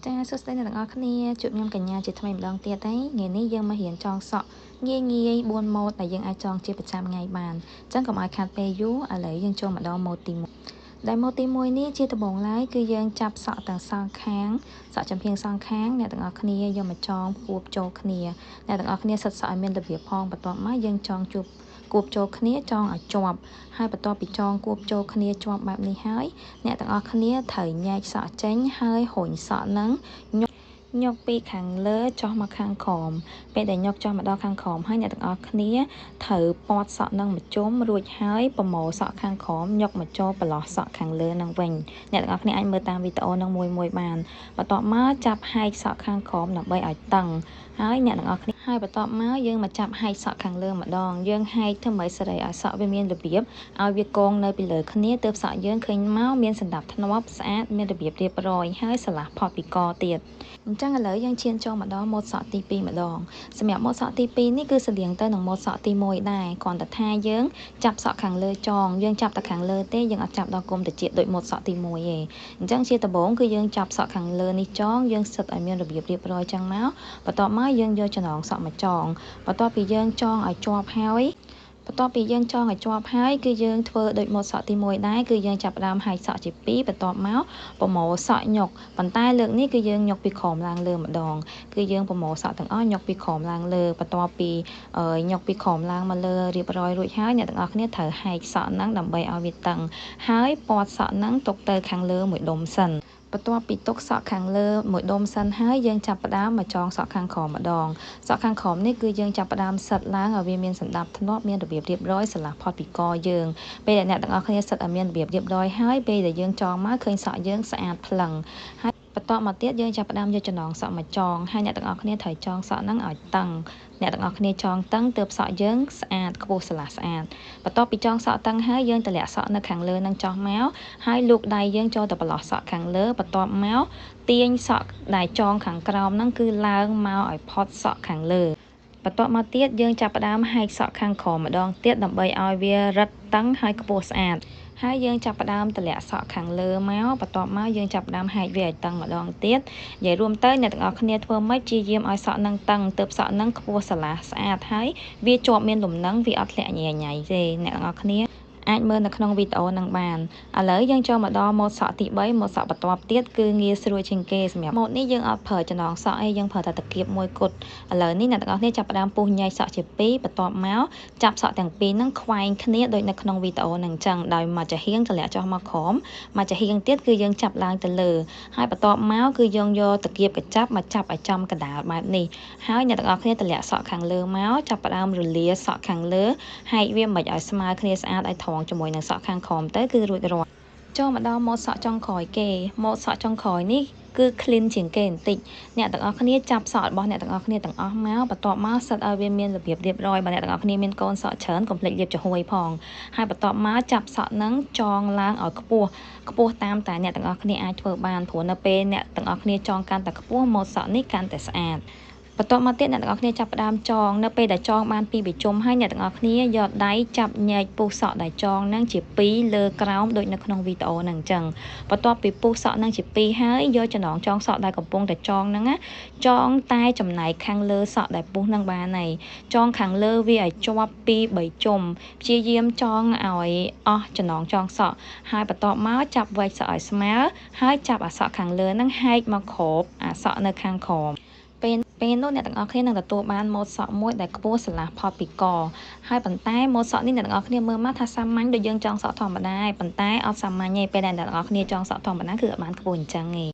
ចាសួស្តីអ្នកទាំងអស់គ្នាជួបខ្ញុំកញ្ញាជាថ្មីម្ដងទៀតហើយថ្ងៃនេះយើងមករៀនចងសក់ងាយ4ម៉ូដដែលយើងអាចចងជាប្រចាំថ្ងៃបានអញ្ចឹងកុំឲ្យខាតពេលយូរឥឡូវយើងចូលមកដល់ម៉ូដទី1ដែលម៉ូដទី1នេះជាដំបូងឡើយគឺយើងចាប់សក់ទាំងសងខាងសក់ចំហៀងសងខាងអ្នកទាំងអស់គ្នាយកមកចងគួបចូលគ្នាអ្នកទាំងអស់គ្នាសិតសក់ឲ្យមានរបៀបផងបន្ទាប់មកយើងចងជួបគួបចូលគ្នាចងឲ្យជាប់ហើយបន្ទាប់ពីចងគួបចូលគ្នាជាប់បែបនេះហើយអ្នកទាំងអស់គ្នាត្រូវញែកសក់ចេញហើយរុញសក់នឹងញកពីខាងលើចុះមកខាងក្រោមពេលដែលញកចុះមកដល់ខាងក្រោមហើយអ្នកទាំងអស់គ្នាត្រូវពាត់សក់នឹងមកជុំរួចហើយប្រមូលសក់ខាងក្រោមញកមកចូលប្រឡោះសក់ខាងលើនឹងវិញអ្នកទាំងអស់គ្នាអាចមើលតាមវីដេអូនឹងមួយបានបន្ទាប់មកចាប់ហែកសក់ខាងក្រោមដើម្បីឲ្យតឹងហើយអ្នកទាំងអស់គ្នាហើយបន្ទាប់មកយើងមកចាប់ហែកសក់ខាងលើម្ដងយើងហែកធ្វើម៉េចសេរីឲ្យសក់វាមានរបៀបឲ្យវាកងនៅពីលើគ្នាទើបសក់យើងឃើញមកមានសណ្ដាប់ធ្នាប់ស្អាតមានរបៀបរៀបរយហើយស្រឡះផុតពីកទៀតអញ្ចឹងឥឡូវយើងឈានចូលមកដល់ម៉ូដសក់ទី2ម្ដងសម្រាប់ម៉ូដសក់ទី2នេះគឺស្រដៀងទៅនឹងម៉ូដសក់ទី1ដែរគ្រាន់តែថាយើងចាប់សក់ខាងលើចងយើងចាប់តែខាងលើទេយើងអត់ចាប់ដល់គុំត្រចៀកដូចម៉ូដសក់ទី1ទេអញ្ចឹងជាដំបូងគឺយើងចាប់សក់ខាងលើនេះចងយើងសិតឲ្យមានរបៀបរៀបរយចឹងមកបន្ទាប់មកយើងយកចំណងសក់មកចងបន្ទាប់ពីយើងចងឲ្យជាប់ហើយគឺយើងធ្វើដូចម៉ូដសក់ទី1ដែរគឺយើងចាប់ផ្ដើមហែកសក់ជា2បន្ទាប់មកប្រមូលសក់ញកប៉ុន្តែលើកនេះគឺយើងញកពីក្រោមឡើងលើម្ដងគឺយើងប្រមូលសក់ទាំងអស់ញកពីក្រោមឡើងលើបន្ទាប់ពីញកពីក្រោមឡើងមកលើរៀបរយរួចហើយអ្នកទាំងអស់គ្នាត្រូវហែកសក់ហ្នឹងដើម្បីឲ្យវាតឹងហើយពាត់សក់ហ្នឹងទុកទៅខាងលើមួយដុំសិនបន្ទាប់ពីទុកសក់ខាងលើមួយដុំសិនហើយយើងចាប់ផ្ដើមមកចងសក់ខាងក្រោមម្ដងសក់ខាងក្រោមនេះគឺយើងចាប់ផ្ដើមសិតឡើងឲ្យវាមានសណ្ដាប់ធ្នាប់មានរបៀបរៀបរយស្រឡះផុតពីកយើងពេលដែលអ្នកទាំងអស់គ្នាសិតឲ្យមានរបៀបរៀបរយហើយពេលដែលយើងចងមកឃើញសក់យើងស្អាតភ្លឹងហើយបន្ទាប់មកទៀតយើងចាប់ផ្ដើមយកចំណងសក់មកចងហើយអ្នកទាំងអស់គ្នាត្រូវចងសក់ហ្នឹងឲ្យតឹងអ្នកទាំងអស់គ្នាចងតឹងទើបសក់យើងស្អាតខ្ពស់ស្រឡះស្អាតបន្ទាប់ពីចងសក់តឹងហើយយើងតម្លាក់សក់នៅខាងលើនឹងចុះមកហើយលូកដៃយើងចូលទៅប្រឡោះសក់ខាងលើបន្ទាប់មកទាញសក់ដែលចងខាងក្រោមហ្នឹងគឺឡើងមកឲ្យផុតសក់ខាងលើបន្ទាប់មកទៀតយើងចាប់ផ្ដើមហែកសក់ខាងក្រោមម្ដងទៀតដើម្បីឲ្យវារឹតតឹងហើយខ្ពស់ស្អាតហើយយើងចាប់ផ្ដើមតម្លាក់សក់ខាងលើមកបន្ទាប់មកយើងចាប់ផ្ដើមហែកវាឲ្យតឹងម្ដងទៀតនិយាយរួមទៅអ្នកទាំងអស់គ្នាធ្វើម៉េចព្យាយាមឲ្យសក់នឹងតឹងទើបសក់នឹងខ្ពស់ស្រឡះស្អាតហើយវាជាប់មានលំនឹងវាអត់ធ្លាក់ញ៉ៃទេអ្នកទាំងអស់គ្នាអាចមើលនៅក្នុងវីដេអូនឹងបានឥឡូវយើងចូលមកដល់ម៉ូដសក់ទី3ម៉ូដសក់បន្ទាប់ទៀតគឺងាយស្រួលជាងគេសម្រាប់ម៉ូដនេះយើងអត់ប្រើចំណងសក់អីយើងប្រើតែតាគៀបមួយគត់ឥឡូវនេះអ្នកទាំងអស់គ្នាចាប់ផ្ដើមពុះញែកសក់ជា2បន្ទាប់មកចាប់សក់ទាំងពីរហ្នឹងខ្វែងគ្នាដូចនៅក្នុងវីដេអូហ្នឹងអញ្ចឹងដោយមួយចាហៀងតម្លាក់ចុះមកក្រោមមួយចាហៀងទៀតគឺយើងចាប់ឡើងទៅលើហើយបន្ទាប់មកគឺយើងយកតាគៀបកញ្ចប់មកចាប់ឲ្យចំកណ្ដាលបែបនេះហើយអ្នកទាំងអស់គ្នាតម្លាក់សក់ខាងលើមកចាប់ផ្ដើមរលាសក់ខាងលើហែកវាមិនឲ្យស្មើគ្នាស្អាតឲ្យថងជាមួយនឹងសក់ខាងក្រោមទៅគឺរួចរាល់ចូលមកដល់ម៉ូដសក់ចុងក្រោយគេម៉ូដសក់ចុងក្រោយនេះគឺ clean ជាងគេបន្តិចអ្នកទាំងអស់គ្នាចាប់សក់របស់អ្នកទាំងអស់គ្នាទាំងអស់មកបន្ទាប់មកសិតឲ្យវាមានរបៀបរៀបរយបើអ្នកទាំងអស់គ្នាមានកូនសក់ច្រើនកុំភ្លេចលាបចំហួយផងហើយបន្ទាប់មកចាប់សក់ហ្នឹងចងឡើងឲ្យខ្ពស់តាមតែអ្នកទាំងអស់គ្នាអាចធ្វើបានព្រោះនៅពេលអ្នកទាំងអស់គ្នាចងកាន់តែខ្ពស់ម៉ូដសក់នេះកាន់តែស្អាតបន្ទាប់មកទៀតអ្នកទាំងអស់គ្នាចាប់ផ្ដើមចងនៅពេលដែលចងបាន2ប៊ីជុំហើយអ្នកទាំងអស់គ្នាយកដៃចាប់ញែកពុះសក់ដែលចងហ្នឹងជា2លើក្រោមដូចនៅក្នុងវីដេអូហ្នឹងអញ្ចឹងបន្ទាប់ពីពុះសក់ហ្នឹងជា2ហើយយកចំណងចងសក់ដែលកំពុងតែចងហ្នឹងចងតែចំណែកខាងលើសក់ដែលពុះហ្នឹងបានហើយចងខាងលើវាឲ្យជាប់2 3ជុំព្យាយាមចងឲ្យអស់ចំណងចងសក់ហើយបន្ទាប់មកចាប់វែកសក់ឲ្យស្មើហើយចាប់អាសក់ខាងលើហ្នឹងហែកមកគ្របអាសក់នៅខាងក្រោមពេលនោះអ្នកទាំងអស់គ្នានឹងទទួលបានម៉ូដសក់មួយដែលខ្ពស់ស្រឡះផុតពីកហើយប៉ុន្តែម៉ូដសក់នេះអ្នកទាំងអស់គ្នាមើលមកថាសាមញ្ញដូចយើងចង់សក់ធម្មតាប៉ុន្តែអត់សាមញ្ញទេពេលដែលអ្នកទាំងអស់គ្នាចង់សក់ធម្មតាគឺអត់បានខ្ពស់អញ្ចឹងទេ